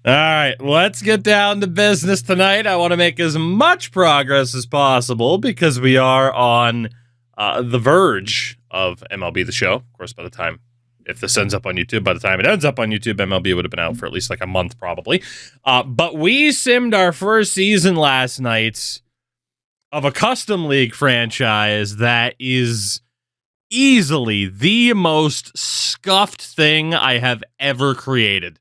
All right, let's get down to business tonight. I want to make as much progress as possible because we are on the verge of MLB The Show. Of course, by the time, if this ends up on YouTube, by the time it ends up on YouTube, MLB would have been out for at least like a month probably. But we simmed our first season last night of a custom league franchise that is easily the most scuffed thing I have ever created.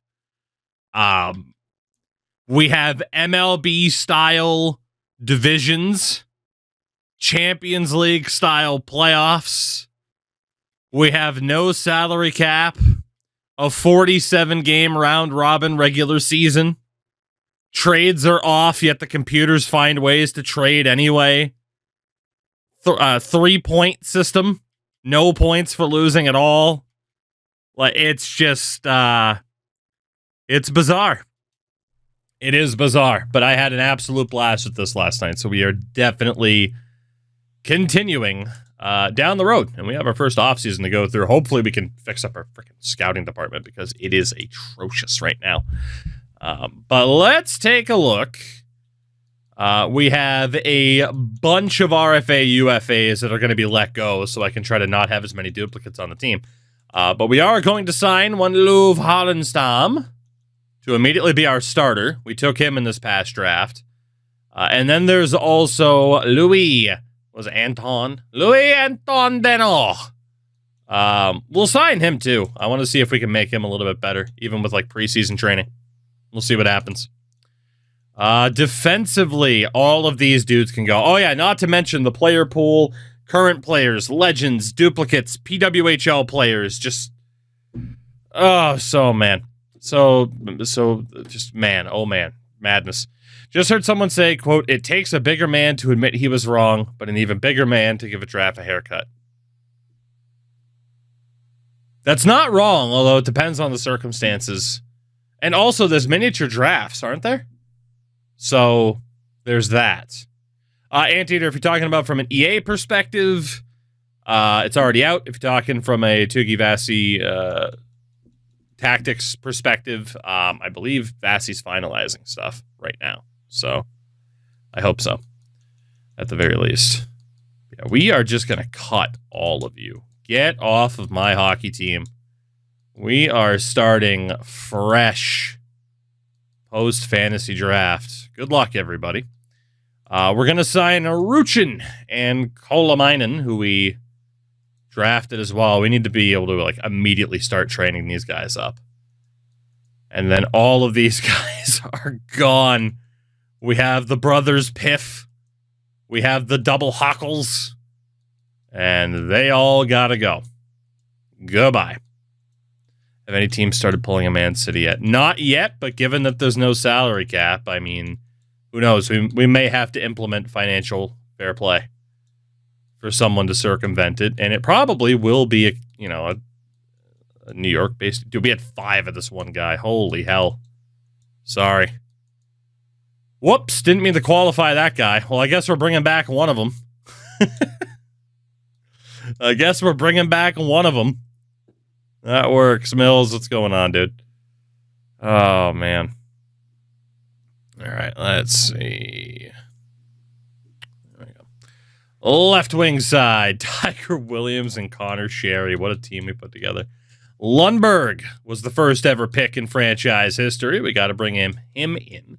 We have MLB style divisions, Champions League style playoffs. We have no salary cap, a 47 game round robin regular season. Trades are off, yet the computers find ways to trade anyway. 3-point system, no points for losing at all. Like, it's just, it's bizarre. It is bizarre, but I had an absolute blast with this last night, so we are definitely continuing down the road, and we have our first offseason to go through. Hopefully we can fix up our freaking scouting department because it is atrocious right now. But let's take a look. We have a bunch of RFA UFAs that are going to be let go, so I can try to not have as many duplicates on the team. But we are going to sign one Löw Hallenstam to immediately be our starter. We took him in this past draft. And then there's also Louis Anton Deno. We'll sign him too. I want to see if we can make him a little bit better, even with like preseason training. We'll see what happens. Defensively, all of these dudes can go. Oh yeah, not to mention the player pool, current players, legends, duplicates, PWHL players, just madness. Just heard someone say, quote, "It takes a bigger man to admit he was wrong, but an even bigger man to give a draft a haircut." That's not wrong, although it depends on the circumstances. And also, there's miniature drafts, aren't there? So, there's that. Anteater, if you're talking about from an EA perspective, it's already out. If you're talking from a Tugi Vassi tactics perspective, I believe Vassi's finalizing stuff right now. So, I hope so, at the very least. Yeah, we are just going to cut all of you. Get off of my hockey team. We are starting fresh post-fantasy draft. Good luck, everybody. We're going to sign Ruchin and Kolamainen, who we drafted as well. We need to be able to like immediately start training these guys up. And then all of these guys are gone. We have the brothers Piff. We have the double Hockles. And they all gotta go. Goodbye. Have any teams started pulling a Man City yet? Not yet, but given that there's no salary cap, I mean, who knows? We may have to implement financial fair play for someone to circumvent it, and it probably will be a New York-based. Dude, we had 5 of this one guy. Holy hell! Sorry. Whoops! Didn't mean to qualify that guy. Well, I guess we're bringing back one of them. I guess we're bringing back one of them. That works. Mills, what's going on, dude? Oh, man. All right, let's see. There we go. Left wing side, Tiger Williams and Connor Sherry. What a team we put together. Lundberg was the first ever pick in franchise history. We got to bring him in.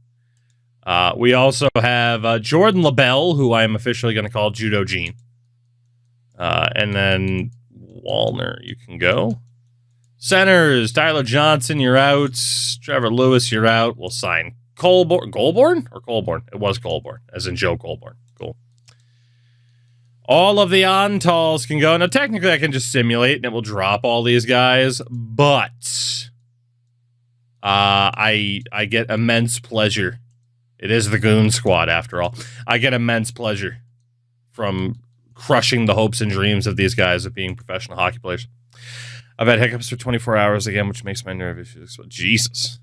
We also have Jordan LaBelle, who I am officially going to call Judo Gene. And then Wallner, you can go. Centers, Tyler Johnson, you're out. Trevor Lewis, you're out. We'll sign Goulbourne or Colborn? It was Goulbourne, as in Joe Goulbourne. Cool. All of the on-talls can go. Now, technically, I can just simulate, and it will drop all these guys, but I get immense pleasure. It is the Goon Squad, after all. I get immense pleasure from crushing the hopes and dreams of these guys of being professional hockey players. I've had hiccups for 24 hours again, which makes my nerve issues. Jesus.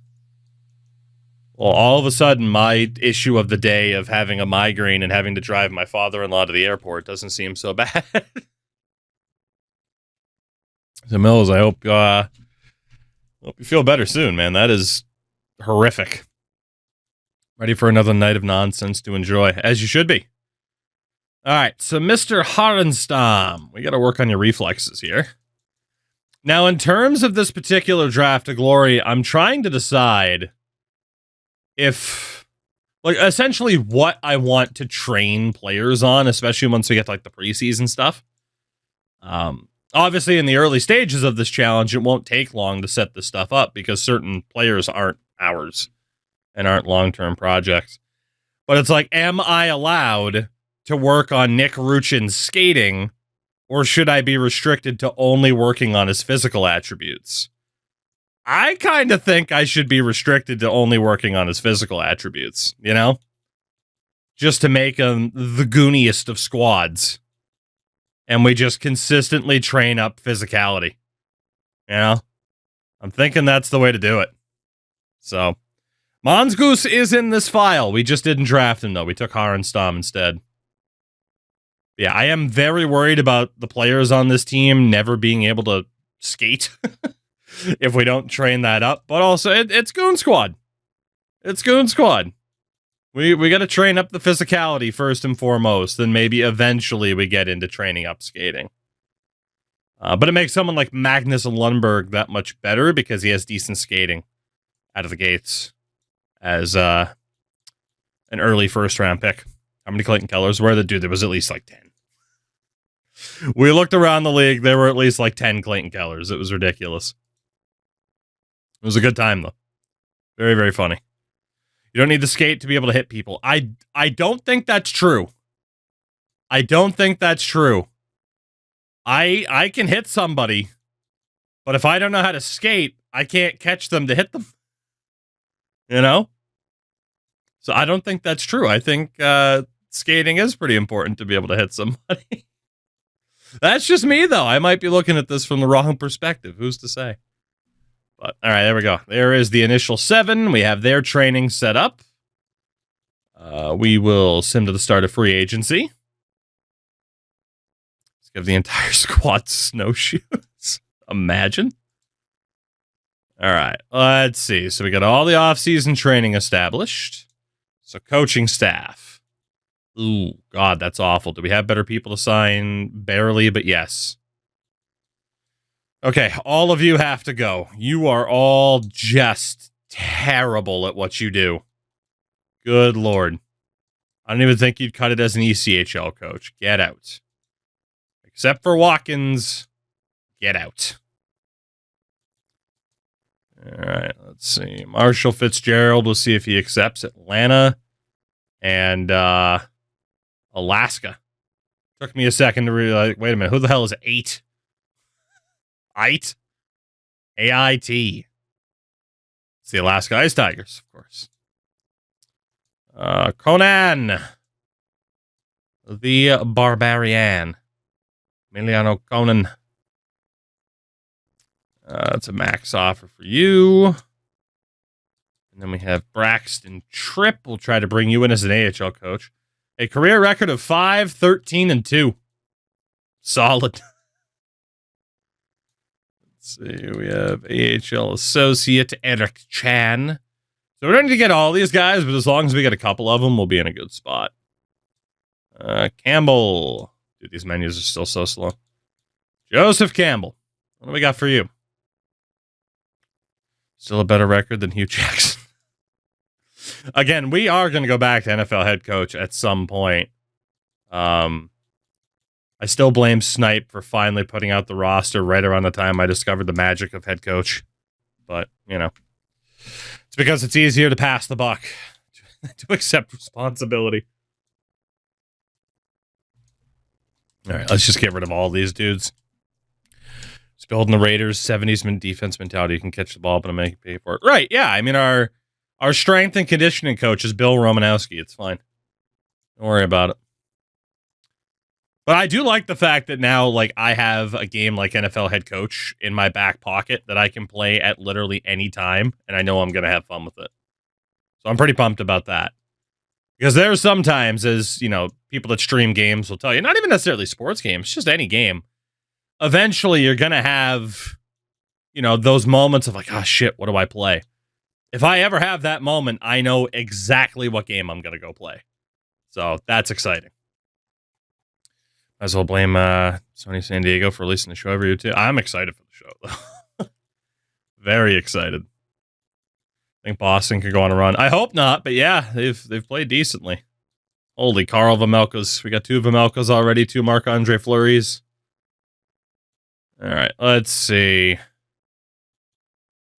Well, all of a sudden, my issue of the day of having a migraine and having to drive my father-in-law to the airport doesn't seem so bad. So, Mills, I hope you feel better soon, man. That is horrific. Ready for another night of nonsense to enjoy, as you should be. All right, so Mr. Harenstam, we got to work on your reflexes here. Now, in terms of this particular draft of glory, I'm trying to decide if, like, essentially what I want to train players on, especially once we get to, like, the preseason stuff. Obviously, in the early stages of this challenge, it won't take long to set this stuff up because certain players aren't ours and aren't long-term projects. But it's like, am I allowed to work on Nick Ruchin's skating, or should I be restricted to only working on his physical attributes? I kind of think I should be restricted to only working on his physical attributes, you know? Just to make him the gooniest of squads. And we just consistently train up physicality. You know? I'm thinking that's the way to do it. So, Mongoose is in this file. We just didn't draft him, though. We took Harenstam instead. Yeah, I am very worried about the players on this team never being able to skate if we don't train that up. But also, it's Goon Squad. It's Goon Squad. We got to train up the physicality first and foremost, then maybe eventually we get into training up skating. But it makes someone like Magnus Lundberg that much better because he has decent skating out of the gates as an early first-round pick. How many Clayton Kellers were there? Dude, there was at least like 10. We looked around the league. There were at least like 10 Clayton Kellers. It was ridiculous. It was a good time, though. Very, very funny. You don't need the skate to be able to hit people. I don't think that's true. I don't think that's true. I can hit somebody, but if I don't know how to skate, I can't catch them to hit them. You know? So I don't think that's true. I think skating is pretty important to be able to hit somebody. That's just me, though. I might be looking at this from the wrong perspective. Who's to say? But, all right, there we go. There is the initial 7. We have their training set up. We will send to the start of free agency. Let's give the entire squad snowshoes. Imagine. All right, let's see. So we got all the off-season training established. So coaching staff. Ooh, God, that's awful. Do we have better people to sign? Barely, but yes. Okay, all of you have to go. You are all just terrible at what you do. Good Lord. I don't even think you'd cut it as an ECHL coach. Get out. Except for Watkins, get out. All right, let's see. Marshall Fitzgerald, we'll see if he accepts Atlanta and Alaska. Took me a second to realize, wait a minute, who the hell is 8? AIT? AIT. It's the Alaska Ice Tigers, of course. Conan. The Barbarian. Emiliano Conan. That's a max offer for you. And then we have Braxton Tripp. We'll try to bring you in as an AHL coach. A career record of 5-13-2. Solid. Let's see. We have AHL associate Eric Chan. So we don't need to get all these guys, but as long as we get a couple of them, we'll be in a good spot. Campbell. Dude, these menus are still so slow. Joseph Campbell. What do we got for you? Still a better record than Hugh Jackson. Again, we are going to go back to NFL head coach at some point. I still blame Snipe for finally putting out the roster right around the time I discovered the magic of head coach. But, you know, it's because it's easier to pass the buck, to accept responsibility. All right, let's just get rid of all these dudes. Just building the Raiders 70s defense mentality. You can catch the ball, but I'm making you pay for it. Right, yeah. I mean, our strength and conditioning coach is Bill Romanowski. It's fine. Don't worry about it. But I do like the fact that now, like, I have a game like NFL head coach in my back pocket that I can play at literally any time, and I know I'm going to have fun with it. So I'm pretty pumped about that. Because there's sometimes, as, you know, people that stream games will tell you, not even necessarily sports games, just any game. Eventually, you're going to have, you know, those moments of like, oh, shit, what do I play? If I ever have that moment, I know exactly what game I'm going to go play. So that's exciting. Might as well blame Sony San Diego for releasing the show every year, too. I'm excited for the show, though. Very excited. I think Boston could go on a run. I hope not, but yeah, they've played decently. Holy Carl Vamelkas. We got 2 Vamelkas already, 2 Marc-Andre Fleuries. All right, let's see.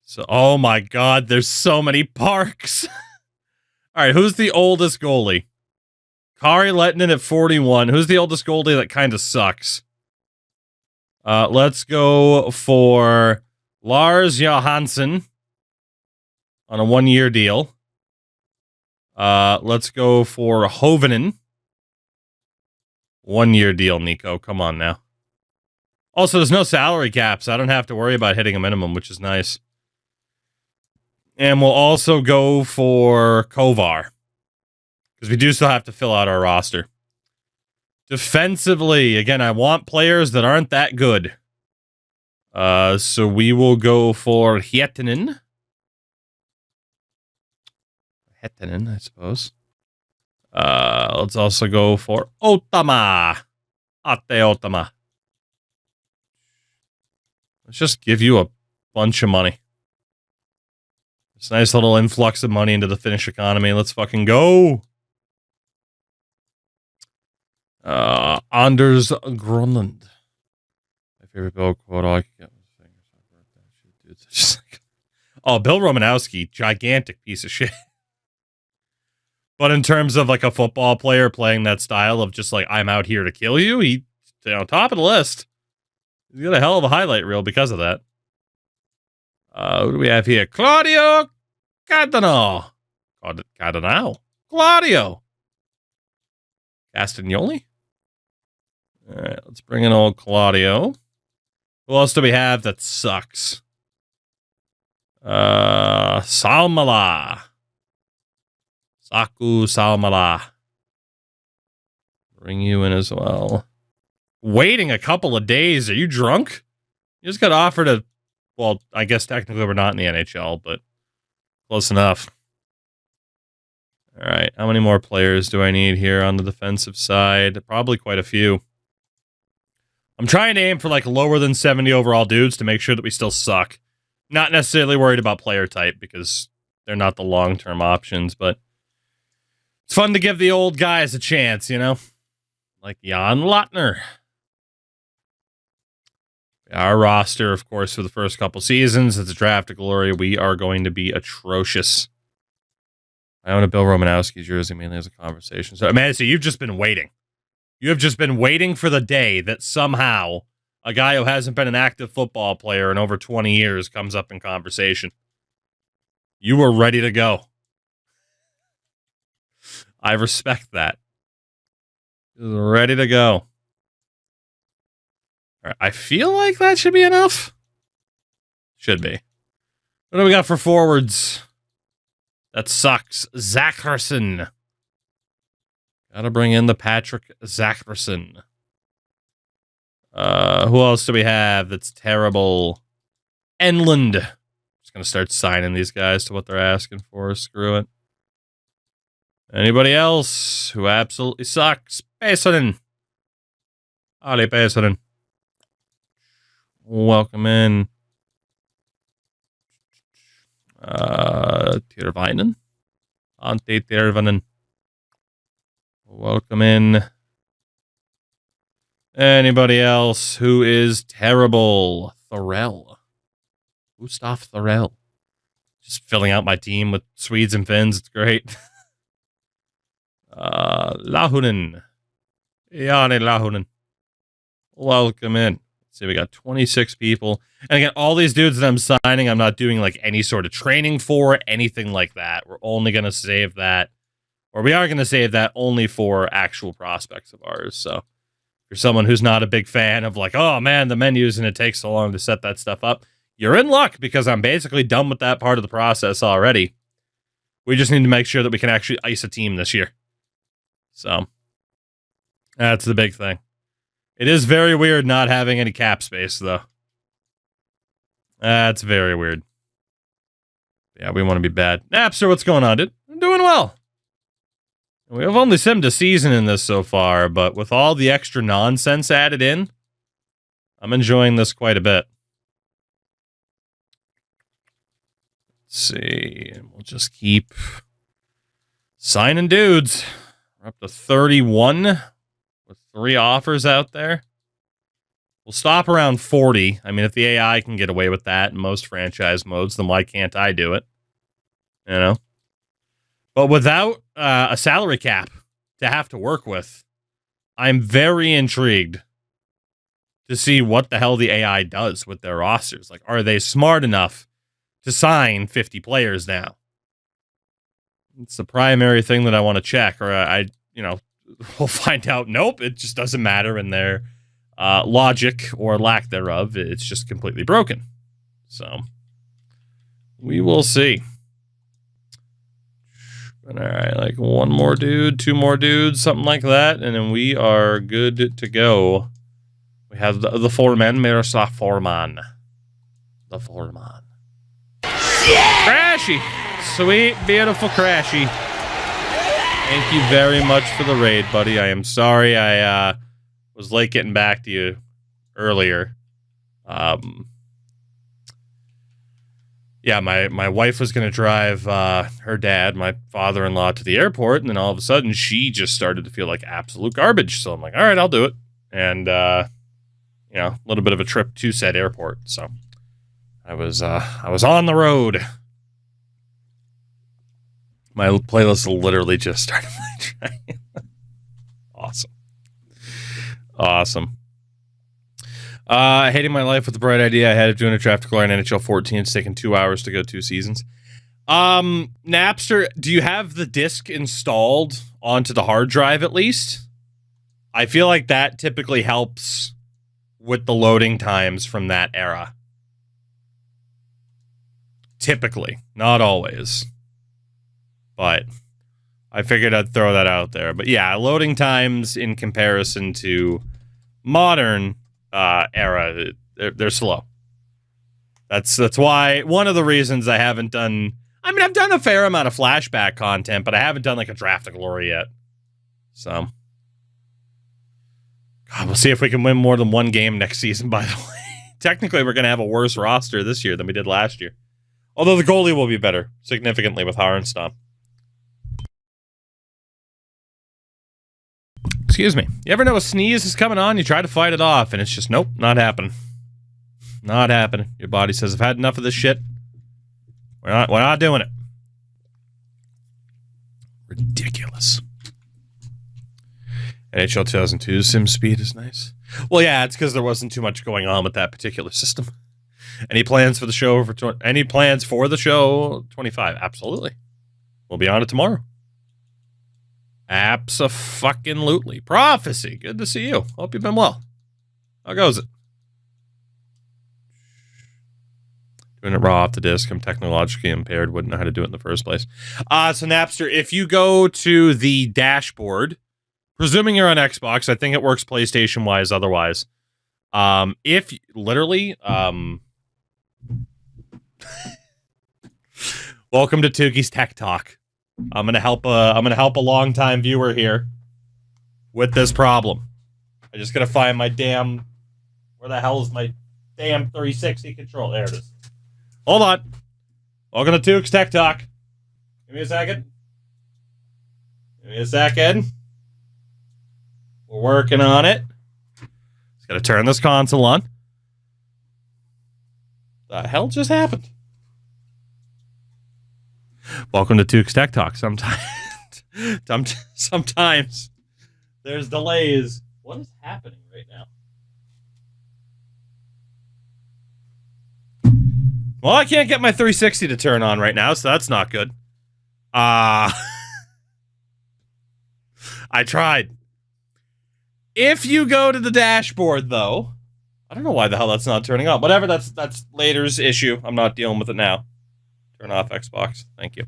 So, oh my God, there's so many Parks. All right, who's the oldest goalie? Kari Lehtinen at 41. Who's the oldest goalie that kind of sucks? Let's go for Lars Johansson on a 1-year deal. Let's go for Hovinen. 1-year deal, Nico. Come on now. Also, there's no salary cap, so I don't have to worry about hitting a minimum, which is nice. And we'll also go for Kovar, because we do still have to fill out our roster. Defensively, again, I want players that aren't that good. So we will go for Hietinen. I suppose. Let's also go for Otama. Ate Otama. Let's just give you a bunch of money. This nice little influx of money into the Finnish economy. Let's fucking go. Anders Grönlund. My favorite Bill quote. I can get oh, Bill Romanowski, gigantic piece of shit. But in terms of like a football player playing that style of just like, I'm out here to kill you, he's on top of the list. He's got a hell of a highlight reel because of that. Who do we have here? Claudio Cardano. Claudio Castagnoli. All right, let's bring in old Claudio. Who else do we have that sucks? Salmala. Saku Salmala. Bring you in as well. Waiting a couple of days. Are you drunk? You just got offered a... Well, I guess technically we're not in the NHL, but close enough. All right. How many more players do I need here on the defensive side? Probably quite a few. I'm trying to aim for like lower than 70 overall dudes to make sure that we still suck. Not necessarily worried about player type because they're not the long-term options, but it's fun to give the old guys a chance, you know? Like Jan Lautner. Our roster, of course, for the first couple seasons, it's a draft of glory. We are going to be atrocious. I own a Bill Romanowski jersey, mainly as a conversation. So, man, so you've just been waiting. You have just been waiting for the day that somehow a guy who hasn't been an active football player in over 20 years comes up in conversation. You were ready to go. I respect that. Ready to go. All right, I feel like that should be enough. Should be. What do we got for forwards? That sucks. Zacharson. Gotta bring in the Patrick Zacharson. Who else do we have that's terrible? Enland. Just gonna start signing these guys to what they're asking for. Screw it. Anybody else who absolutely sucks? Pesonen. Ali Pesonen. Welcome in. Tervainen. Ante Tervainen. Welcome in. Anybody else who is terrible? Thorell. Gustav Thorell. Just filling out my team with Swedes and Finns. It's great. Lahunen. Jani Lahunen. Welcome in. Let's see, we got 26 people. And again, all these dudes that I'm signing, I'm not doing like any sort of training for, anything like that. We're only going to save that, or we are going to save that only for actual prospects of ours. So if you're someone who's not a big fan of like, oh man, the menus and it takes so long to set that stuff up, you're in luck because I'm basically done with that part of the process already. We just need to make sure that we can actually ice a team this year. So that's the big thing. It is very weird not having any cap space, though. That's very weird. Yeah, we want to be bad. Napster, what's going on, dude? I'm doing well. We have only simmed a season in this so far, but with all the extra nonsense added in, I'm enjoying this quite a bit. Let's see. We'll just keep signing dudes. We're up to 31 with 3 offers out there. We'll stop around 40. I mean, if the AI can get away with that in most franchise modes, then why can't I do it? You know? But without a salary cap to have to work with, I'm very intrigued to see what the hell the AI does with their rosters. Like, are they smart enough to sign 50 players now? It's the primary thing that I want to check, or we'll find out. Nope, it just doesn't matter in their logic or lack thereof. It's just completely broken. So we will see. All right, like 1 more dude, 2 more dudes, something like that, and then we are good to go. We have the foreman, Miroslav Forman. The foreman. Yeah! Crashy! Sweet, beautiful Crashy. Thank you very much for the raid, buddy. I am sorry I was late getting back to you earlier. Yeah, my wife was going to drive her dad, my father-in-law, to the airport, and then all of a sudden she just started to feel like absolute garbage. So I'm like, all right, I'll do it. And, a little bit of a trip to said airport. So I was on the road. My playlist literally just started playing. Awesome. Hating my life with the bright idea I had of doing a draft to in NHL 14. It's taken 2 hours to go 2 seasons. Napster, do you have the disc installed onto the hard drive at least? I feel like that typically helps with the loading times from that era. Typically, not always. But I figured I'd throw that out there. But yeah, loading times in comparison to modern era, they're slow. That's why one of the reasons I haven't done. I mean, I've done a fair amount of flashback content, but I haven't done like a draft of glory yet. So, God, we'll see if we can win more than 1 game next season. By the way, technically, we're gonna have a worse roster this year than we did last year. Although the goalie will be better significantly with Harenstam. Excuse me. You ever know a sneeze is coming on? You try to fight it off, and it's just, nope, not happening. Not happening. Your body says, I've had enough of this shit. We're not doing it. Ridiculous. NHL 2002 sim speed is nice. Well, yeah, it's because there wasn't too much going on with that particular system. Any plans for the show for 25? Absolutely. We'll be on it tomorrow. Abso-fucking-lutely. Prophecy, good to see you. Hope you've been well. How goes it? Doing it raw off the disc. I'm technologically impaired. Wouldn't know how to do it in the first place. So Napster, if you go to the dashboard, presuming you're on Xbox, I think it works PlayStation-wise otherwise. If literally, welcome to Tuki's Tech Talk. I'm gonna help a longtime viewer here with this problem. I just gotta find my damn. Where the hell is my damn 360 control? There it is. Hold on. Welcome to Tuki's Tech Talk. Give me a second. We're working on it. Just gotta turn this console on. The hell just happened? Welcome to Tuki's Tech Talk. Sometimes there's delays. What is happening right now? Well, I can't get my 360 to turn on right now, so that's not good. I tried. If you go to the dashboard, though, I don't know why the hell that's not turning on. Whatever, that's later's issue. I'm not dealing with it now. Turn off Xbox. Thank you.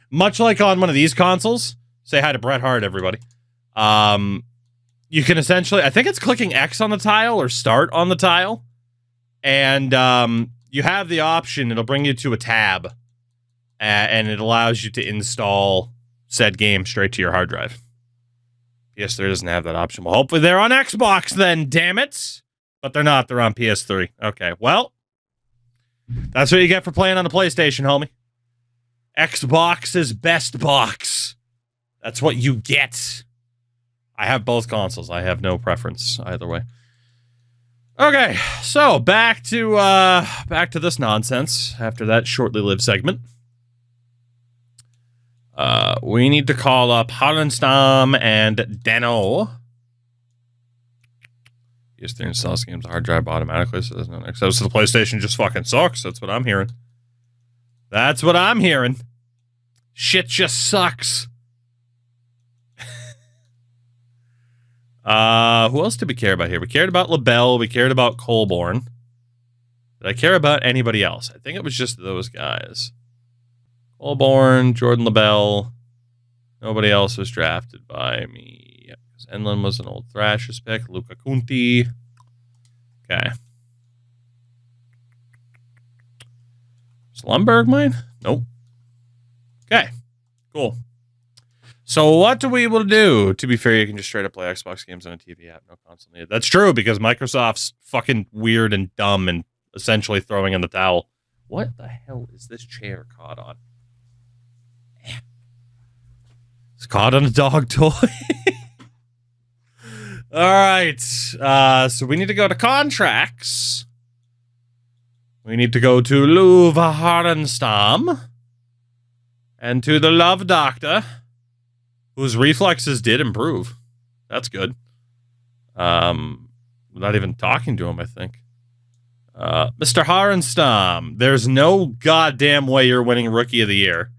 Much like on one of these consoles, say hi to Bret Hart, everybody. You can essentially, I think it's clicking X on the tile or start on the tile. And you have the option. It'll bring you to a tab, and it allows you to install said game straight to your hard drive. PS3 doesn't have that option. Well, hopefully they're on Xbox then, damn it. But they're not. They're on PS3. Okay, well, that's what you get for playing on the PlayStation, homie. Xbox's best box. That's what you get. I have both consoles. I have no preference either way. Okay, so back to this nonsense after that shortly lived segment. We need to call up Harenstam and Dano. PS3 installs games hard drive automatically, so there's no access to the PlayStation. Just fucking sucks. That's what I'm hearing. That's what I'm hearing. Shit just sucks. Who else did we care about here? We cared about LaBelle. We cared about Colborne. Did I care about anybody else? I think it was just those guys. Colborne, Jordan LaBelle. Nobody else was drafted by me. Yeah, because Enlund was an old Thrashers pick. Luca Kunti. Okay. Is Lundberg mine? Nope. Okay. Cool. So what do we will do? To be fair, you can just straight up play Xbox games on a TV app. No console needed. That's true, because Microsoft's fucking weird and dumb and essentially throwing in the towel. What the hell is this chair caught on? It's caught on a dog toy. All right. So we need to go to contracts. We need to go to Lou Harenstam and to the Love Doctor, whose reflexes did improve. That's good. Without even talking to him, I think. Mr. Harenstam, there's no goddamn way you're winning Rookie of the Year.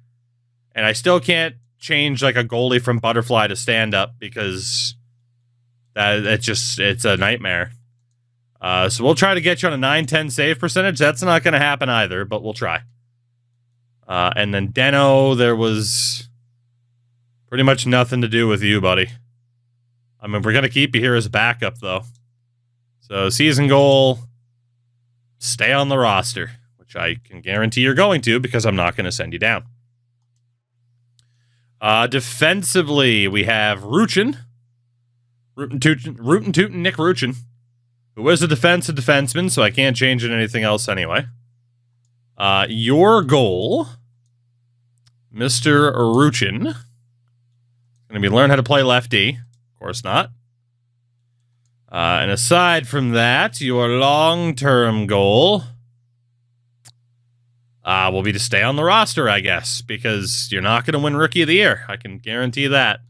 And I still can't change like a goalie from butterfly to stand up because it's a nightmare. So we'll try to get you on a 9-10 save percentage. That's not going to happen either, but we'll try. And then Deno, there was pretty much nothing to do with you, buddy. I mean, we're going to keep you here as a backup, though. So season goal, stay on the roster, which I can guarantee you're going to because I'm not going to send you down. Defensively, we have Ruchin. Rootin' Tootin' Nick Ruchin, who is a defensive defenseman, so I can't change it anything else anyway. Your goal, Mr. Ruchin, going to be learn how to play lefty. Of course not. And aside from that, your long-term goal will be to stay on the roster, I guess, because you're not going to win Rookie of the Year. I can guarantee that.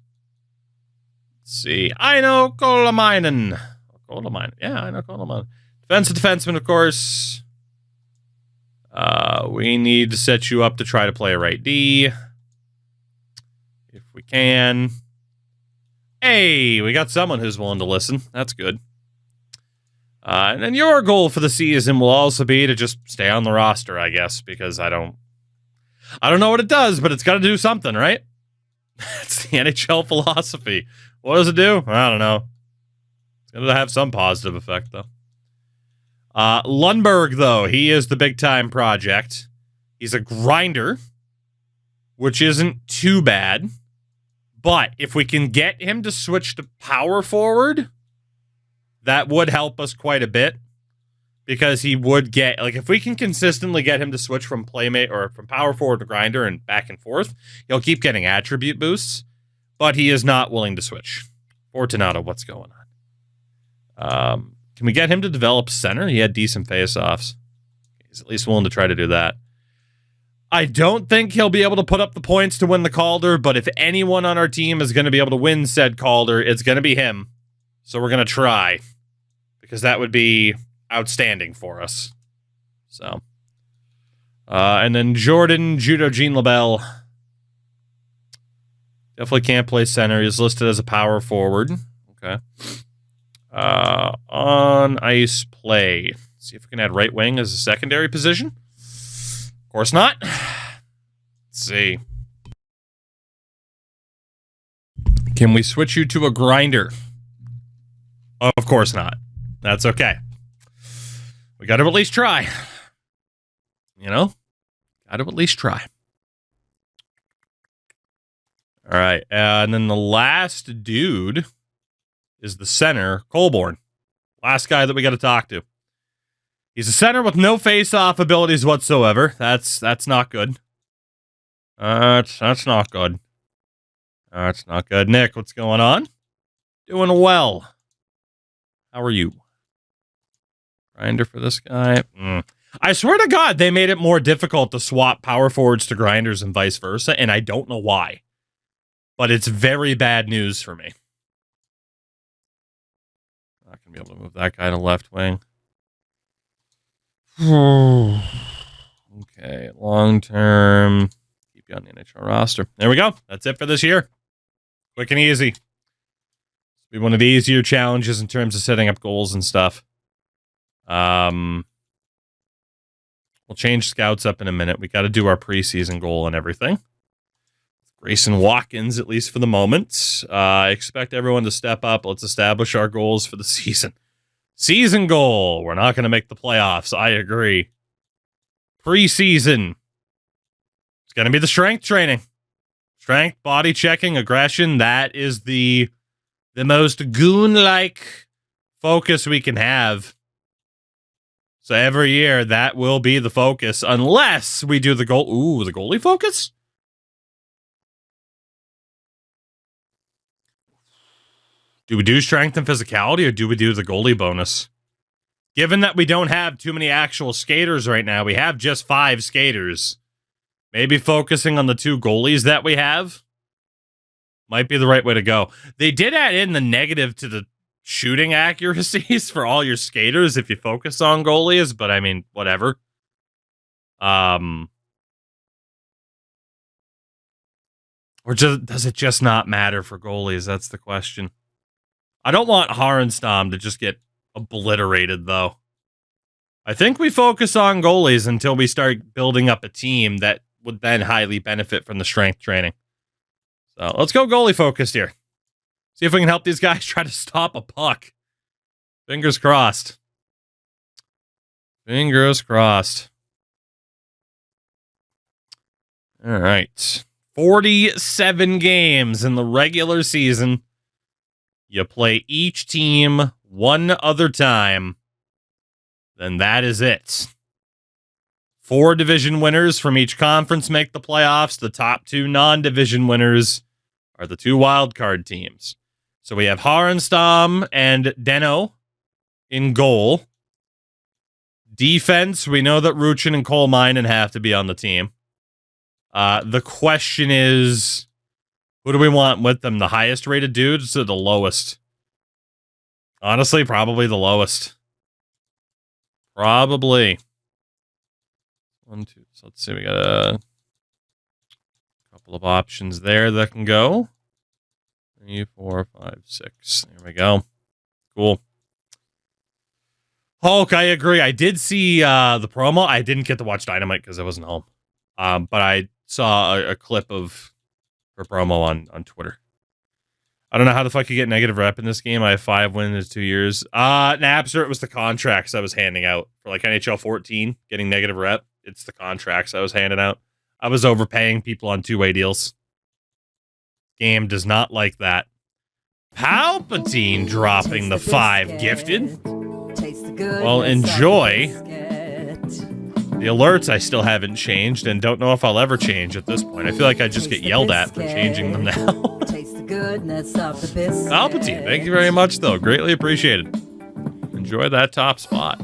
Let's see. Aino Kolamainen. Kolamainen. Yeah, Aino Kolamainen. Defensive defenseman, of course. We need to set you up to try to play a right D. If we can. Hey, we got someone who's willing to listen. That's good. And then your goal for the season will also be to just stay on the roster, I guess, because I don't know what it does, but it's got to do something, right? It's the NHL philosophy. What does it do? I don't know. It's going to have some positive effect, though. Lundberg, though, he is the big-time project. He's a grinder, which isn't too bad. But if we can get him to switch to power forward, that would help us quite a bit. Because he would get, like, if we can consistently get him to switch from playmate or from power forward to grinder and back and forth, he'll keep getting attribute boosts. But he is not willing to switch. Fortunato, what's going on? Can we get him to develop center? He had decent face-offs. He's at least willing to try to do that. I don't think he'll be able to put up the points to win the Calder, but if anyone on our team is going to be able to win said Calder, it's going to be him. So we're going to try. Because that would be outstanding for us. So. And then Jordan, Judo, Jean LaBelle. Definitely can't play center. He's listed as a power forward. Okay. On ice play. See if we can add right wing as a secondary position. Of course not. Let's see. Can we switch you to a grinder? Of course not. That's okay. We got to at least try. you know, got to at least try. All right. And then the last dude is the center, Colborne. Last guy that we got to talk to. He's a center with no face-off abilities whatsoever. That's not good. That's not good. That's not good. Nick, what's going on? Doing well. How are you? Grinder for this guy. I swear to God, they made it more difficult to swap power forwards to grinders and vice versa, and I don't know why. But it's very bad news for me. Not going to be able to move that guy to left wing. Okay, long term. Keep you on the NHL roster. There we go. That's it for this year. Quick and easy. Be one of the easier challenges in terms of setting up goals and stuff. We'll change scouts up in a minute. We got to do our preseason goal and everything. Grayson Watkins, at least for the moment. I expect everyone to step up. Let's establish our goals for the season. Season goal. We're not going to make the playoffs. I agree. Preseason. It's going to be the strength training. Strength, body checking, aggression. That is the most goon-like focus we can have. So every year, that will be the focus, unless we do the goal. Ooh, the goalie focus? Do we do strength and physicality, or do we do the goalie bonus? Given that we don't have too many actual skaters right now, we have just 5 skaters. Maybe focusing on the 2 goalies that we have might be the right way to go. They did add in the negative to the shooting accuracies for all your skaters if you focus on goalies, but I mean, whatever. Or does it just not matter for goalies? That's the question. I don't want Harenstam to just get obliterated, though. I think we focus on goalies until we start building up a team that would then highly benefit from the strength training. So let's go goalie focused here. See if we can help these guys try to stop a puck. Fingers crossed. Fingers crossed. All right. 47 games in the regular season. You play each team one other time. Then that is it. 4 division winners from each conference make the playoffs. The top 2 non-division winners are the 2 wildcard teams. So we have Harenstam and Deno in goal. Defense, we know that Ruchin and Kolmainen have to be on the team. The question is, who do we want with them? The highest rated dudes or the lowest? Honestly, probably the lowest. Probably. 1, 2. So let's see. We got a couple of options there that can go. 3, 4, 5, 6. There we go. Cool. Hulk, I agree. I did see the promo. I didn't get to watch Dynamite because I wasn't home. But I saw a clip of her promo on Twitter. I don't know how the fuck you get negative rep in this game. I have 5 wins in 2 years. Napster, it was the contracts I was handing out for like NHL 14, getting negative rep. It's the contracts I was handing out. I was overpaying people on 2-way deals. Game does not like that. Palpatine dropping the 5 gifted. Well, enjoy. The alerts I still haven't changed and don't know if I'll ever change at this point. I feel like I just get yelled at for changing them now. Palpatine, thank you very much, though. Greatly appreciated. Enjoy that top spot.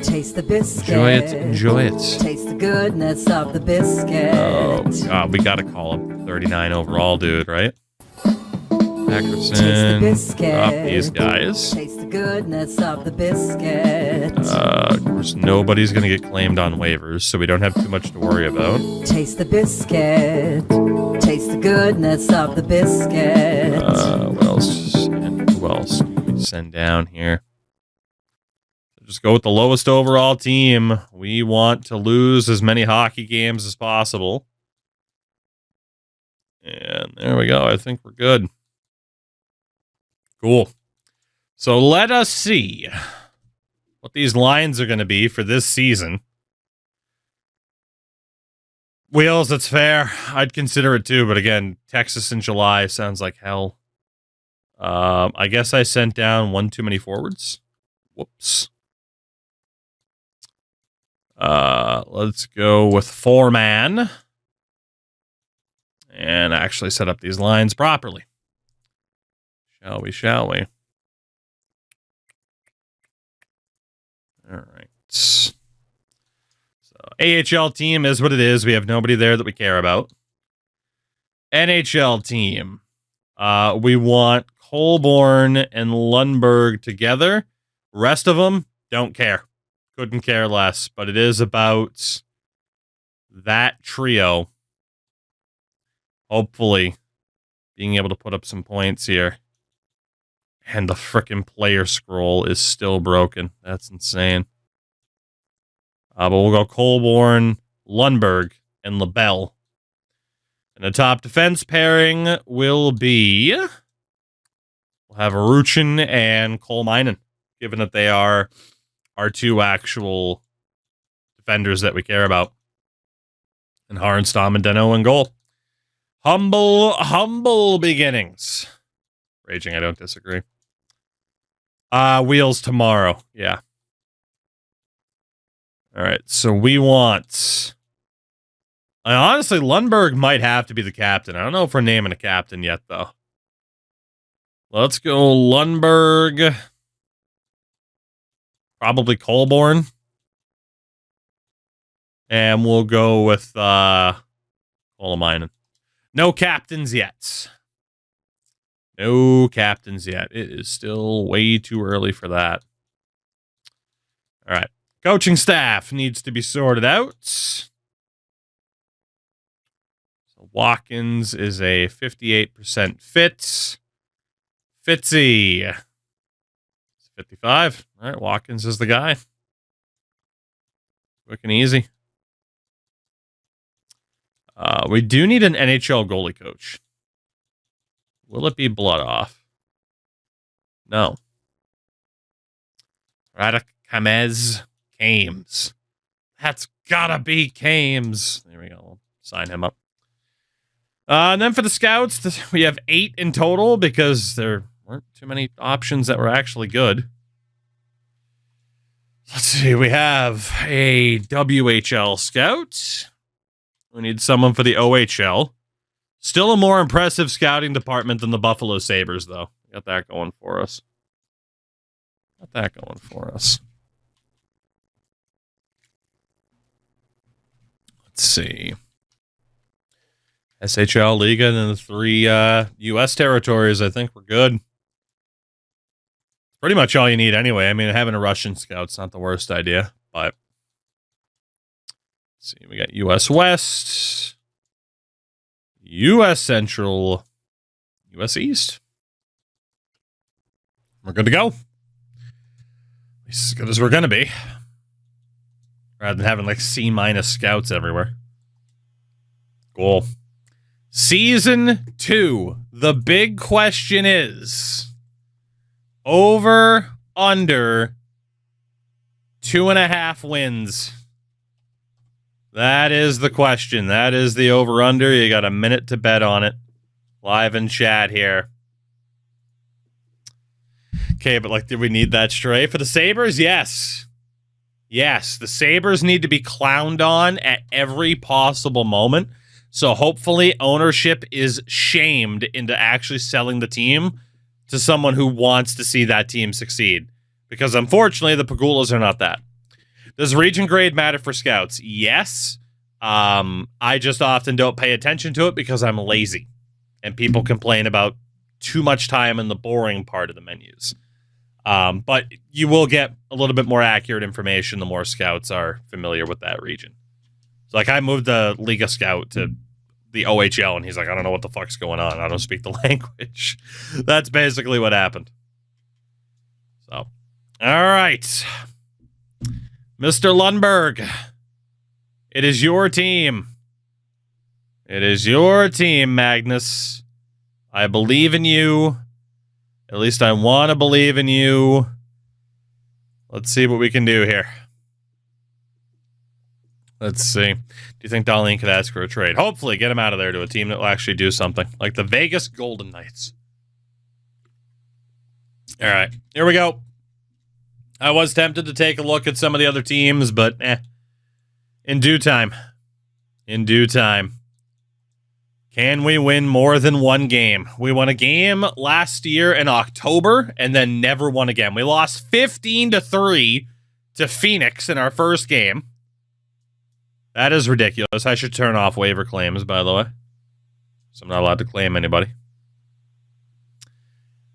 Taste the biscuit. Enjoy it. Enjoy it. Taste the goodness of the biscuit. Oh, God, we got to call him 39 overall, dude, right? Ackerson. Drop these guys. Taste the goodness of the biscuit. Of course, nobody's going to get claimed on waivers, so we don't have too much to worry about. Taste the biscuit. Taste the goodness of the biscuit. What else? And who else can we send down here? Just go with the lowest overall team. We want to lose as many hockey games as possible. And there we go. I think we're good. Cool. So let us see what these lines are going to be for this season. Wheels, that's fair. I'd consider it too, but again, Texas in July sounds like hell. I guess I sent down one too many forwards. Whoops. Let's go with 4-man. And actually set up these lines properly. Shall we? All right. So, AHL team is what it is. We have nobody there that we care about. NHL team. We want Colborne and Lundberg together. Rest of them, don't care. Couldn't care less. But it is about that trio. Hopefully being able to put up some points here. And the frickin' player scroll is still broken. That's insane. But we'll go Colborne, Lundberg, and LaBelle. And the top defense pairing will be... We'll have Aruchin and Kolmainen, given that they are our two actual defenders that we care about. And Harnstam and Deno in goal. Humble beginnings. Raging, I don't disagree. Wheels tomorrow. Yeah. All right, so we want... honestly, Lundberg might have to be the captain. I don't know if we're naming a captain yet, though. Let's go Lundberg. Probably Colborne. And we'll go with Kolmainen. No captains yet. No captains yet. It is still way too early for that. All right. Coaching staff needs to be sorted out. So Watkins is a 58% fit. Fitzy. 55. All right. Watkins is the guy. Quick and easy. We do need an NHL goalie coach. Will it be Blood Off? No. Radakamez Kames. That's gotta be Kames. There we go. We'll sign him up. And then for the scouts, we have 8 in total because there weren't too many options that were actually good. Let's see. We have a WHL scout. We need someone for the OHL. Still a more impressive scouting department than the Buffalo Sabres, though. Got that going for us. Let's see. SHL, Liga, and then the 3 U.S. territories. I think we're good. Pretty much all you need anyway. I mean, having a Russian scout's not the worst idea, but... Let's see, we got U.S. West... U.S. Central, U.S. East. We're good to go. At least as good as we're going to be. Rather than having like C- scouts everywhere. Cool. Season 2. The big question is over, under 2.5 wins. That is the question. That is the over-under. You got a minute to bet on it. Live in chat here. Okay, but like, did we need that stray for the Sabres? Yes. Yes, the Sabres need to be clowned on at every possible moment. So hopefully ownership is shamed into actually selling the team to someone who wants to see that team succeed. Because unfortunately, the Pagulas are not that. Does region grade matter for scouts? Yes. I just often don't pay attention to it because I'm lazy. And people complain about too much time in the boring part of the menus. But you will get a little bit more accurate information the more scouts are familiar with that region. So, like, I moved the Liga Scout to the OHL, and he's like, I don't know what the fuck's going on. I don't speak the language. That's basically what happened. So, all right. Mr. Lundberg, it is your team. It is your team, Magnus. I believe in you. At least I want to believe in you. Let's see what we can do here. Let's see. Do you think Darlene could ask for a trade? Hopefully, get him out of there to a team that will actually do something, like the Vegas Golden Knights. All right, here we go. I was tempted to take a look at some of the other teams, but in due time. In due time. Can we win more than one game? We won a game last year in October and then never won again. We lost 15-3 to Phoenix in our first game. That is ridiculous. I should turn off waiver claims, by the way. So I'm not allowed to claim anybody.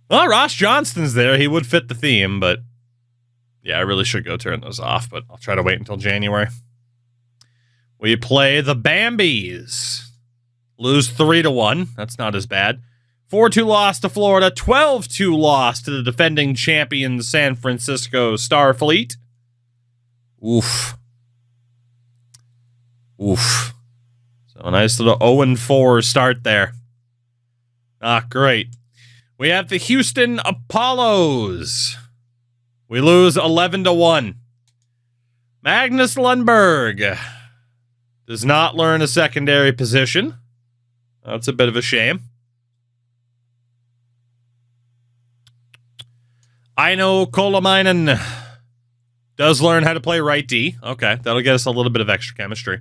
Well, Ross Johnston's there. He would fit the theme, but yeah, I really should go turn those off, but I'll try to wait until January. We play the Bambies. Lose 3-1. That's not as bad. 4-2 loss to Florida. 12-2 loss to the defending champion San Francisco Starfleet. Oof. Oof. So a nice little 0-4 start there. Not great. We have the Houston Apollos. We lose 11-1. Magnus Lundberg does not learn a secondary position. That's a bit of a shame. Aino Kolamainen does learn how to play right D. Okay, that'll get us a little bit of extra chemistry.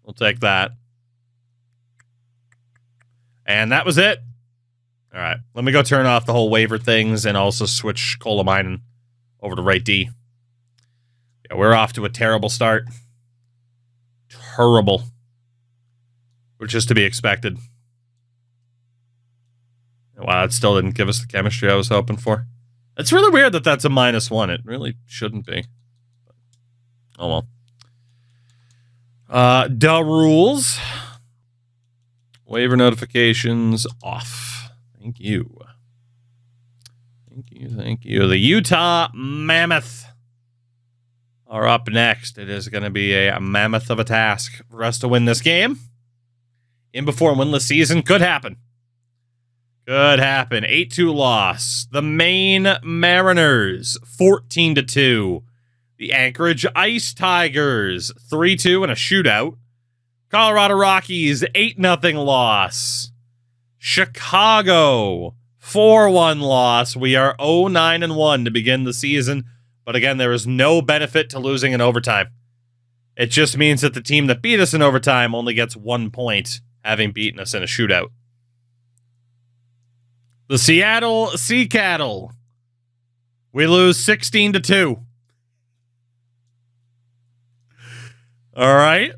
We'll take that. And that was it. All right, let me go turn off the whole waiver things and also switch Kolamainen over to right D. Yeah, we're off to a terrible start. Terrible. Which is to be expected. Wow, that still didn't give us the chemistry I was hoping for. It's really weird that that's a -1. It really shouldn't be. Oh well. Duh rules. Waiver notifications off. Thank you. Thank you, thank you. The Utah Mammoth are up next. It is going to be a mammoth of a task for us to win this game. In before a winless season could happen. Could happen. 8-2 loss. The Maine Mariners, 14-2. The Anchorage Ice Tigers, 3-2 in a shootout. Colorado Rockies, 8-0 loss. Chicago, 4-1 loss. We are 0-9-1 to begin the season. But again, there is no benefit to losing in overtime. It just means that the team that beat us in overtime only gets 1 point, having beaten us in a shootout. The Seattle Sea Cattle. We lose 16-2. All right.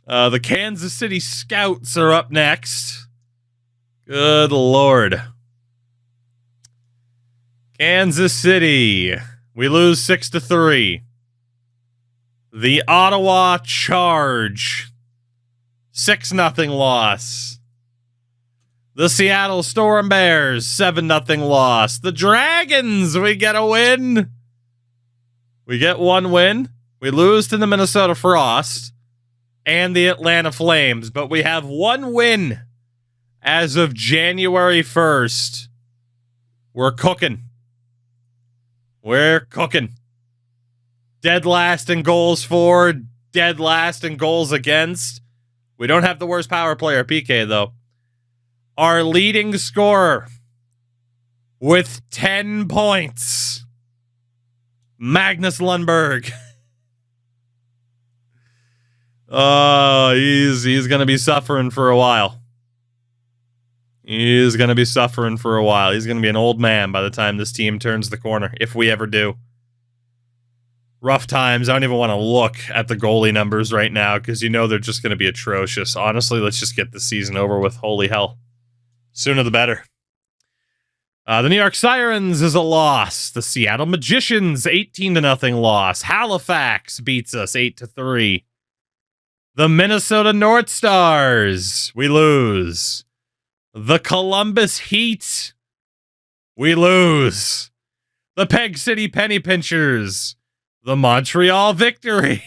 The Kansas City Scouts are up next. Good Lord. Kansas City. We lose 6-3. The Ottawa Charge. 6-0 loss. The Seattle Storm Bears, 7-0 loss. The Dragons, we get a win. We get one win. We lose to the Minnesota Frost and the Atlanta Flames, but we have one win as of January 1st. We're cooking. We're cooking. Dead last in goals for, dead last in goals against. We don't have the worst power player, PK, though. Our leading scorer with 10 points, Magnus Lundberg. Oh, he's going to be suffering for a while. He's going to be suffering for a while. He's going to be an old man by the time this team turns the corner, if we ever do. Rough times. I don't even want to look at the goalie numbers right now because you know they're just going to be atrocious. Honestly, let's just get the season over with. Holy hell. Sooner the better. The New York Sirens is a loss. The Seattle Magicians, 18-0 loss. Halifax beats us 8-3. The Minnesota North Stars, we lose. The Columbus Heat, we lose. The Peg City Penny Pinchers, the Montreal Victory.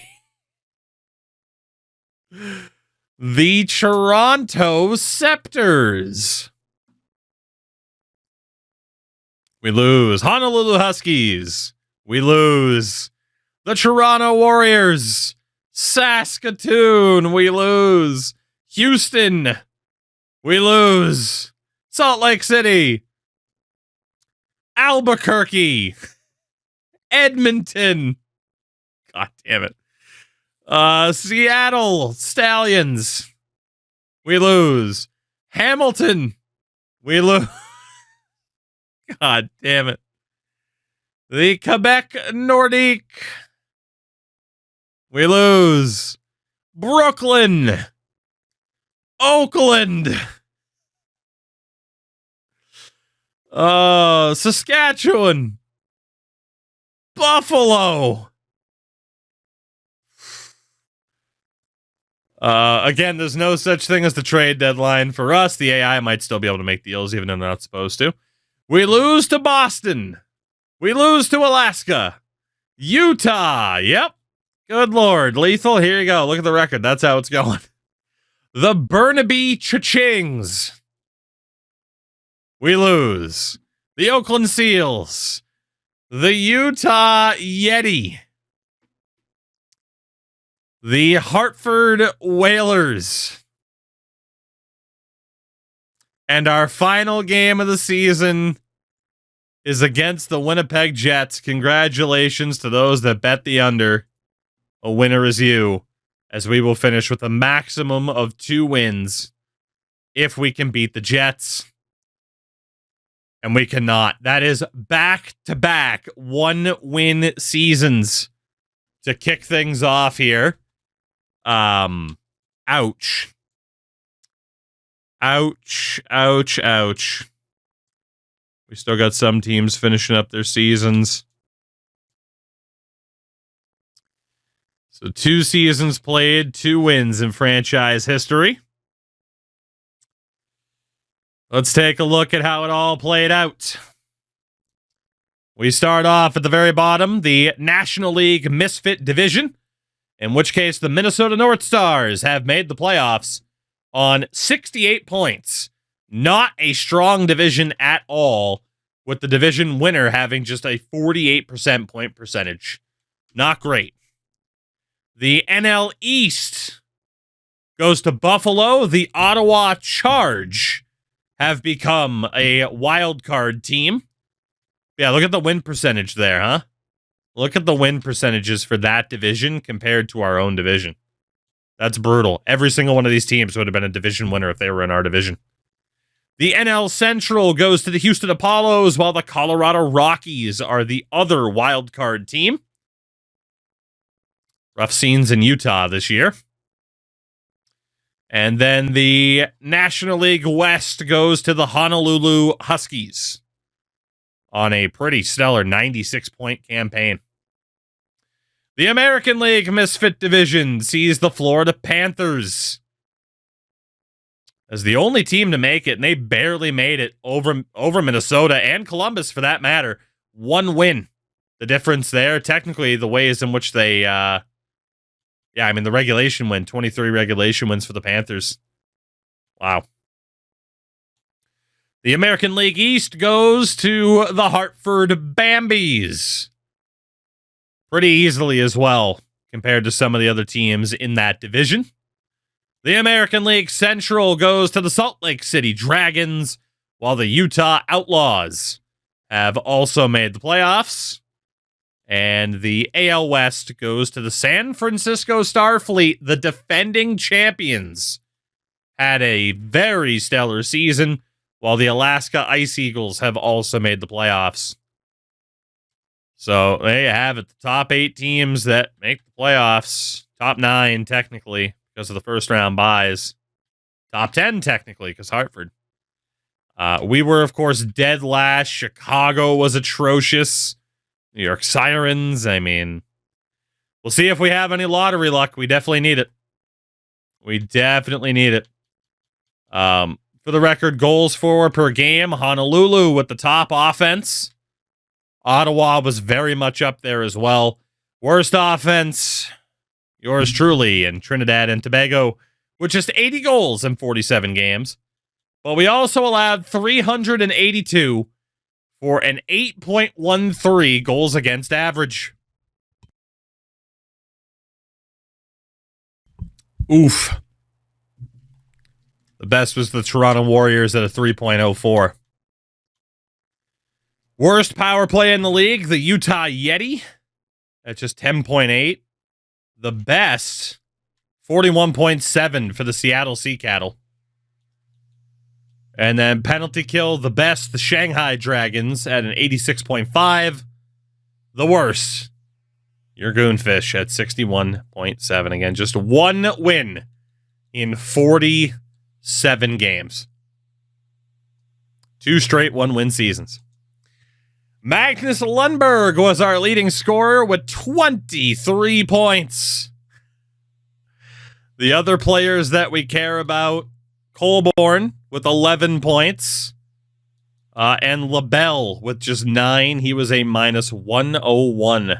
The Toronto Scepters, we lose. Honolulu Huskies, we lose. The Toronto Warriors, Saskatoon, we lose. Houston, we lose. Salt Lake City, Albuquerque, Edmonton. God damn it. Seattle Stallions, we lose. Hamilton, we lose. God damn it. The Quebec Nordique, we lose. Brooklyn, Oakland, Saskatchewan, Buffalo. Again, there's no such thing as the trade deadline for us. The AI might still be able to make deals even though they're not supposed to. We lose to Boston. We lose to Alaska. Utah. Yep. Good Lord. Lethal. Here you go. Look at the record. That's how it's going. The Burnaby Cha-Chings. We lose. The Oakland Seals. The Utah Yeti. The Hartford Whalers. And our final game of the season is against the Winnipeg Jets. Congratulations to those that bet the under. A winner is you, as we will finish with a maximum of 2 wins if we can beat the Jets. And we cannot. That is back-to-back 1-win seasons to kick things off here. Ouch. Ouch, ouch, ouch. We still got some teams finishing up their seasons. So 2 seasons played, 2 wins in franchise history. Let's take a look at how it all played out. We start off at the very bottom, the National League Misfit Division, in which case the Minnesota North Stars have made the playoffs on 68 points. Not a strong division at all, with the division winner having just a 48% point percentage. Not great. The NL East goes to Buffalo. The Ottawa Charge have become a wild card team. Yeah, look at the win percentage there, huh? Look at the win percentages for that division compared to our own division. That's brutal. Every single one of these teams would have been a division winner if they were in our division. The NL Central goes to the Houston Apollos, while the Colorado Rockies are the other wild card team. Rough scenes in Utah this year. And then the National League West goes to the Honolulu Huskies on a pretty stellar 96-point campaign. The American League Misfit Division sees the Florida Panthers as the only team to make it, and they barely made it over Minnesota and Columbus for that matter. 1 win. The difference there, technically, the ways in which they, the regulation win, 23 regulation wins for the Panthers. Wow. The American League East goes to the Hartford Bambies. Pretty easily as well, compared to some of the other teams in that division. The American League Central goes to the Salt Lake City Dragons, while the Utah Outlaws have also made the playoffs. And the AL West goes to the San Francisco Starfleet, the defending champions. Had a very stellar season, while the Alaska Ice Eagles have also made the playoffs. So there you have it, the top 8 teams that make the playoffs. Top 9, technically, because of the first round buys. Top 10, technically, because Hartford. We were, of course, dead last. Chicago was atrocious. New York Sirens. I mean, we'll see if we have any lottery luck. We definitely need it. We definitely need it. For the record, goals for per game, Honolulu with the top offense. Ottawa was very much up there as well. Worst offense, yours truly, in Trinidad and Tobago, with just 80 goals in 47 games. But we also allowed 382 for an 8.13 goals against average. Oof. The best was the Toronto Warriors at a 3.04. Worst power play in the league, the Utah Yeti at just 10.8. The best, 41.7 for the Seattle Sea Cattle. And then penalty kill, the best, the Shanghai Dragons at an 86.5. The worst, your Goonfish at 61.7. Again, just one win in 47 games. 2 straight one-win seasons. Magnus Lundberg was our leading scorer with 23 points. The other players that we care about, Colborn with 11 points, and LaBelle with just 9. He was a minus 101. Let's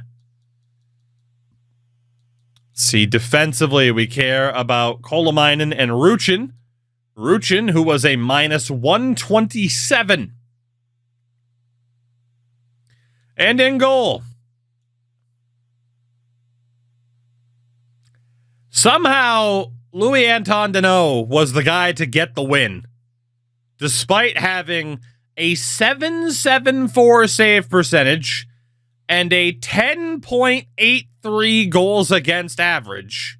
see, defensively, we care about Kolamainen and Ruchin. Ruchin, who was a minus 127. And in goal, somehow Louis Anton Deneau was the guy to get the win, despite having a 7.74 save percentage and a 10.83 goals against average.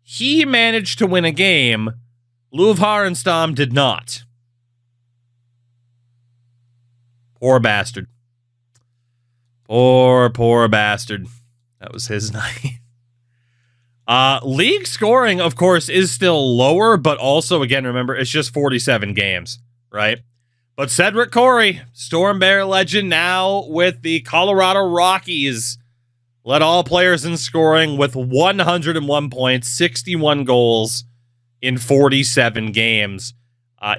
He managed to win a game. Luv Harenstam did not. Poor bastard. Poor bastard. That was his night. League scoring, of course, is still lower, but also, again, remember, it's just 47 games, right? But Cedric Corey, Storm Bear legend, now with the Colorado Rockies, led all players in scoring with 101 points, 61 goals in 47 games.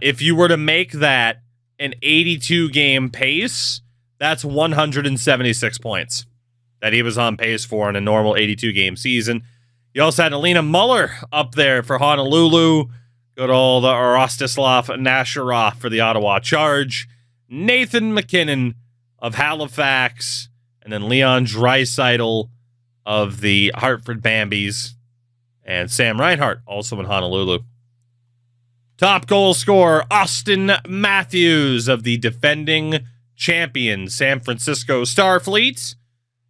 If you were to make that an 82-game pace, that's 176 points that he was on pace for in a normal 82-game season. You also had Alina Muller up there for Honolulu. Good old Rostislav Nasharov for the Ottawa Charge. Nathan McKinnon of Halifax. And then Leon Draisaitl of the Hartford Bambies. And Sam Reinhart, also in Honolulu. Top goal scorer, Austin Matthews of the defending champion San Francisco Starfleet.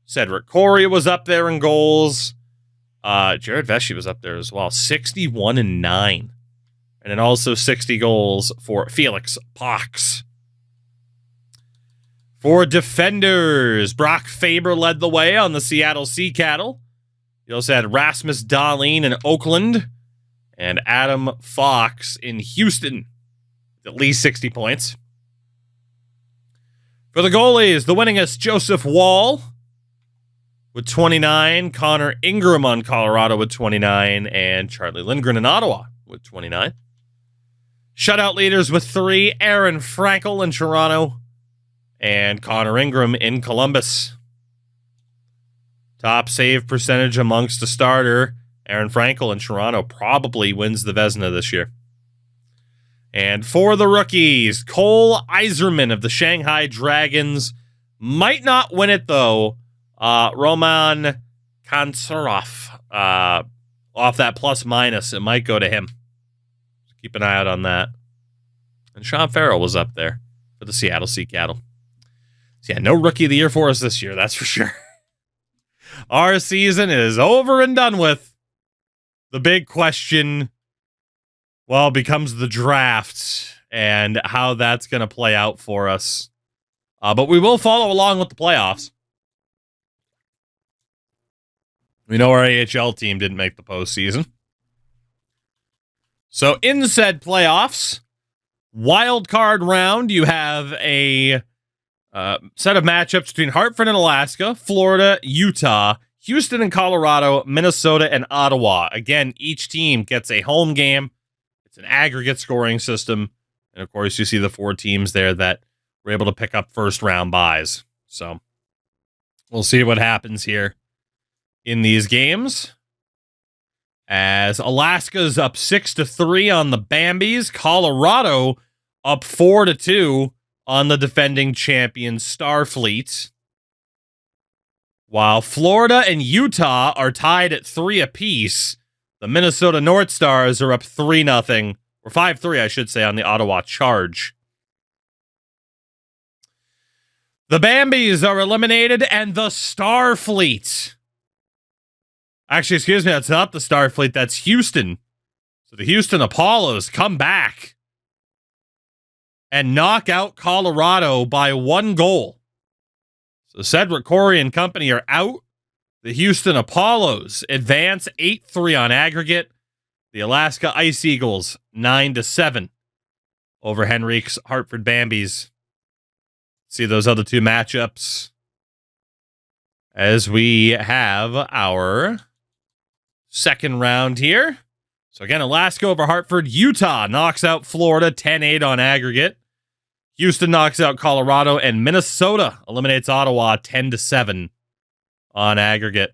Cedric Corey was up there in goals. Jared Vesey was up there as well. 61-9. And then also 60 goals for Felix Pox. For defenders, Brock Faber led the way on the Seattle Sea Cattle. You also had Rasmus Dahlin in Oakland and Adam Fox in Houston. At least 60 points. For the goalies, the winningest Joseph Wall with 29, Connor Ingram on Colorado with 29, and Charlie Lindgren in Ottawa with 29. Shutout leaders with 3, Aaron Frankel in Toronto and Connor Ingram in Columbus. Top save percentage amongst the starter, Aaron Frankel in Toronto probably wins the Vezina this year. And for the rookies, Cole Iserman of the Shanghai Dragons might not win it, though. Roman Kantsarov off that plus-minus. It might go to him. Keep an eye out on that. And Sean Farrell was up there for the Seattle Sea Cattle. So yeah, no Rookie of the Year for us this year, that's for sure. Our season is over and done with. The big question, well, becomes the draft and how that's going to play out for us. But we will follow along with the playoffs. We know our AHL team didn't make the postseason. So in said playoffs, wild card round, you have a set of matchups between Hartford and Alaska, Florida, Utah, Houston and Colorado, Minnesota, and Ottawa. Again, each team gets a home game. It's an aggregate scoring system. And of course, you see the 4 teams there that were able to pick up first round buys. So we'll see what happens here in these games. As Alaska's up 6-3 on the Bambies, Colorado up 4-2 on the defending champion Starfleet. While Florida and Utah are tied at 3 apiece. The Minnesota North Stars are up 3-0, or 5-3, I should say, on the Ottawa Charge. The Bambies are eliminated, and the Starfleet. Actually, excuse me, that's not the Starfleet, that's Houston. So the Houston Apollos come back and knock out Colorado by 1 goal. So Cedric Corey and company are out. The Houston Apollos advance 8-3 on aggregate. The Alaska Ice Eagles 9-7 over Henrique's Hartford Bambies. See those other two matchups as we have our second round here. So again, Alaska over Hartford. Utah knocks out Florida 10-8 on aggregate. Houston knocks out Colorado, and Minnesota eliminates Ottawa 10-7 on aggregate.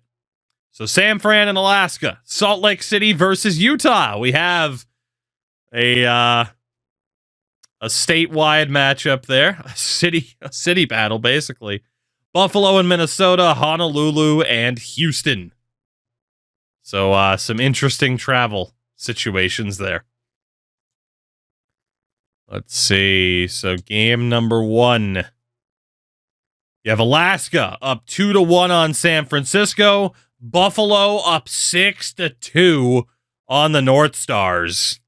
So San Fran and Alaska, Salt Lake City versus Utah. We have a statewide matchup there, a city battle basically. Buffalo and Minnesota, Honolulu and Houston. So some interesting travel situations there. Let's see. So game number 1. You have Alaska up 2-1 on San Francisco. Buffalo up 6-2 on the North Stars.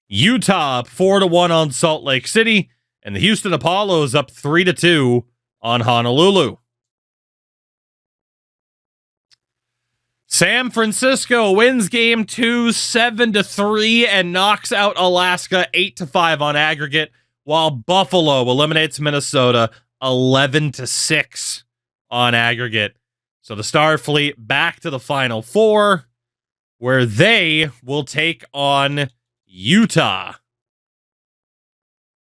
Utah up 4-1 on Salt Lake City. And the Houston Apollos up 3-2 on Honolulu. San Francisco wins game 2 7-3 and knocks out Alaska 8-5 on aggregate, while Buffalo eliminates Minnesota 11-6 on aggregate. So the Starfleet back to the Final Four, where they will take on Utah.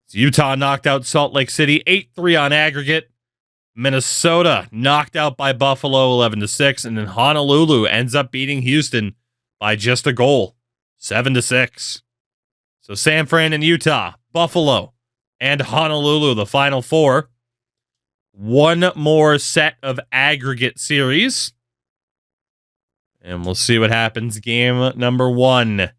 So Utah knocked out Salt Lake City 8-3 on aggregate. Minnesota knocked out by Buffalo 11-6, and then Honolulu ends up beating Houston by just a goal, 7-6. So San Fran and Utah, Buffalo, and Honolulu, the Final Four. One more set of aggregate series, and we'll see what happens. Game number 1,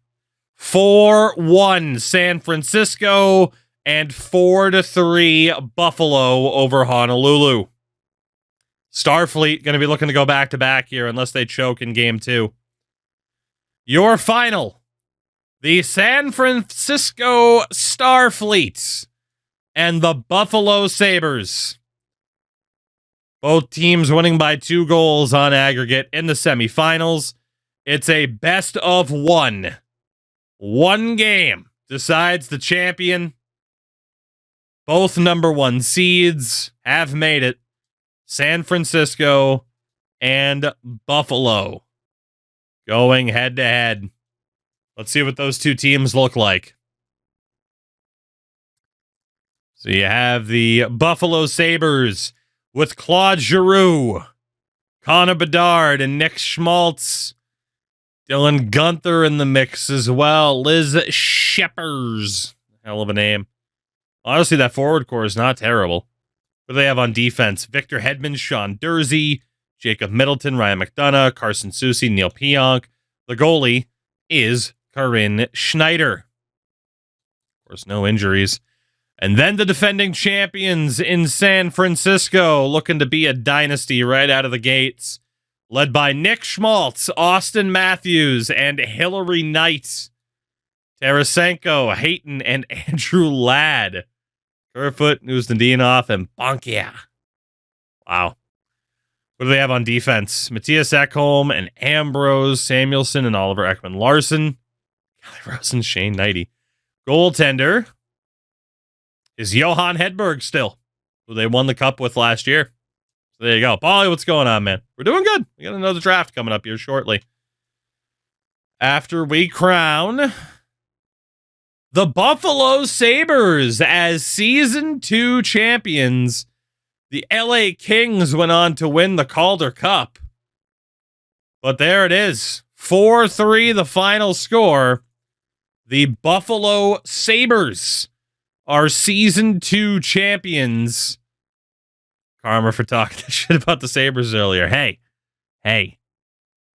4-1 San Francisco. And 4-3 Buffalo over Honolulu. Starfleet going to be looking to go back-to-back here unless they choke in game 2. Your final. The San Francisco Starfleet and the Buffalo Sabres. Both teams winning by 2 goals on aggregate in the semifinals. It's a best of 1. One game decides the champion. Both number 1 seeds have made it. San Francisco and Buffalo going head to head. Let's see what those two teams look like. So you have the Buffalo Sabres with Claude Giroux, Connor Bedard, and Nick Schmaltz. Dylan Gunther in the mix as well. Liz Sheppers. Hell of a name. Honestly, that forward core is not terrible. What do they have on defense? Victor Hedman, Sean Dursey, Jacob Middleton, Ryan McDonough, Carson Soucy, Neil Pionk. The goalie is Corinne Schneider. Of course, no injuries. And then the defending champions in San Francisco, looking to be a dynasty right out of the gates. Led by Nick Schmaltz, Austin Matthews, and Hillary Knight. Tarasenko, Hayton, and Andrew Ladd. Kerfoot, Nuzdanov, and Bonkia. Wow. What do they have on defense? Matthias Ekholm and Ambrose, Samuelson, and Oliver Ekman-Larsson. Kelly Rosen, Shane Knighty. Goaltender is Johan Hedberg still, who they won the cup with last year. So there you go. Paulie, what's going on, man? We're doing good. We got another draft coming up here shortly. After we crown the Buffalo Sabres as Season 2 champions, the LA Kings went on to win the Calder Cup. But there it is. 4-3 the final score. The Buffalo Sabres are Season 2 champions. Karma for talking shit about the Sabres earlier. Hey,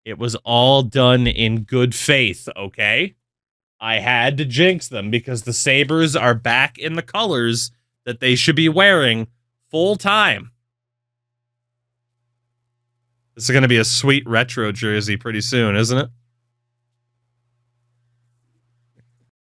It was all done in good faith, okay? I had to jinx them because the Sabres are back in the colors that they should be wearing full time. This is going to be a sweet retro jersey pretty soon, isn't it?